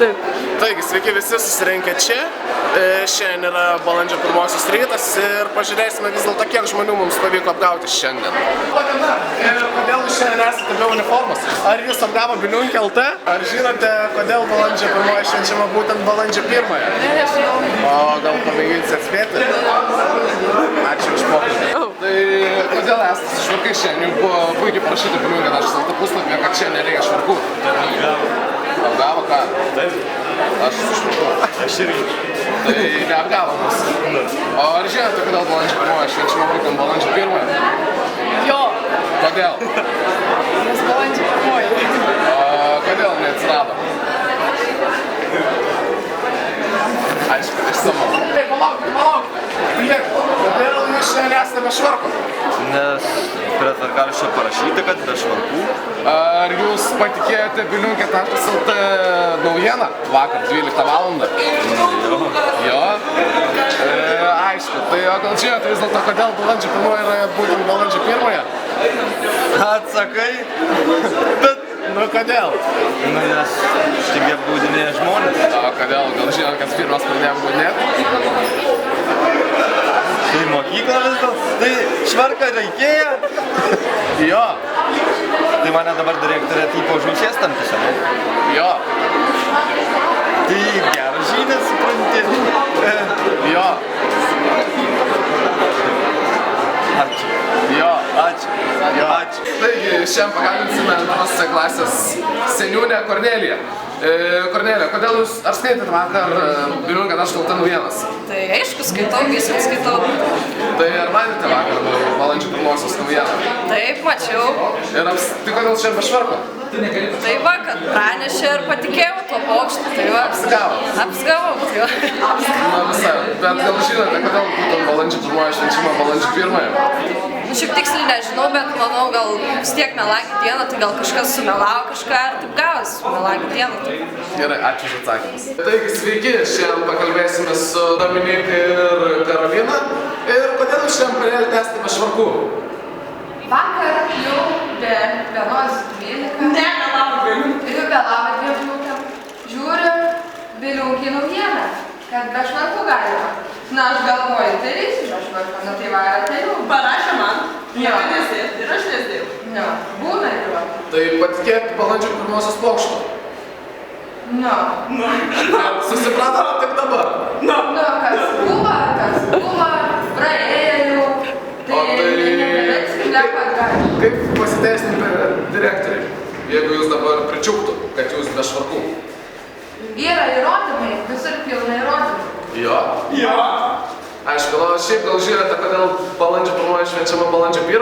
Taip. Taigi, sveiki visi susirinkę čia. Šiandien yra balandžio 1 rytas ir pažiūrėsime vis dėlto, kiek žmonių mums pavyko apgauti šiandien. Ir kodėl jūs šiandien esate be uniformos? Ar jūs apgavo Biliunkė LT? Ar žinote, kodėl balandžio 1 švenčiama būtent balandžio 1? Nežinau. O gal pamėginsite atspėti? Ačiū už pokalbį. Tai kodėl esate švarkai šiandien? Juk buvo puikiai parašyta Biliunkė.lt puslapyje, kad čia nereikia švarkų. Apgavo ką? Taip. Aš sušvarku. Aš irgi. Tai neapgavo mus. O ar žinote, kodėl balandžio 1 švenčiama būtent balandžio 1? Jo. Kodėl? Nes balandžio 1. Kodėl neatsirado? Aišku, išsamu. Ei, palaukit. Kodėl jūs šiandien esate be švarko? Nes prie tvarkaraščio parašyta, kad be švarkų. Ar jūs patikėjote Biliunkė.lt naujieną vakar 12 valandą? Jo. Aišku, tai gal žinote vis dėlto, kodėl balandžio 1 yra būtent balandžio 1? Atsakai? Bet, Nu, kodėl? nes tik apgaudinėja žmonės. O kodėl? Gal žinot, kad pirmas pradėjo apgaudinėti? Tai mokykla vis dėl. Tai švarką reikėjo. Jo. Tai mane dabar direktorė tipo žvaigždės tampys, ne? Jo. Tai geras žinias, supranti. Jo. Ačiū. Jo. Ačiū. Jo. Ačiū. Taigi, šiandien pakalbinsime antros C klasės seniūnę Korneliją. Kornelija, kodėl jūs ar skaitėte vakar Biliunkė.lt naujienas? Tai aišku, skaitau, visą skaitau. Tai ar matėte vakar balandžio 1 naujieną? Taip, mačiau. Ir tai kodėl šiandien be švarko? Tai va, kad pranešė ir patikėjau tuo paukštį. Tai va. Apsigavau. Tai va. Na visai, bet gal žinote, kodėl būtent balandžio 1 švenčiama balandžio 1? Nu, šiaip tiksliai nežinau, bet manau, gal vis tiek melagį dieną, tai gal kažkas sumelavo kažką ir taip gavas melagį dieną. Gerai, ačiū už atsakymus. Taigi, sveiki, šiandien pakalbėsime su Dominika ir Karolina. Ir kodėl jūs šiandien pradėjote esate be švarkų? Vakar jau be 1:12. Ne, vėlavo 2 minutėm. Žiūriu Biliunkė naujieną, kad be švarkų galima. Na, aš galvoju, tai reisiu be švarkų, nu tai va, atėjau. Parašė man, Jo. nesės ir aš nesėjau. Ne, būna ir va. Tai patikėkit balandžio 1 pokštą. Nu, Susipratome tik dabar. nu, kas buvo, praėjo jau. Tai nebesim kad gali. Kaip pasiteisinti direktoriai, jeigu jūs dabar pričiuptų, kad jūs be švarkų? Yra įrodymai, visur pilna įrodymų. Jo? Jo. Aišku, šiaip gal žinote, kodėl balandžio 1 švenčiama balandžio 1?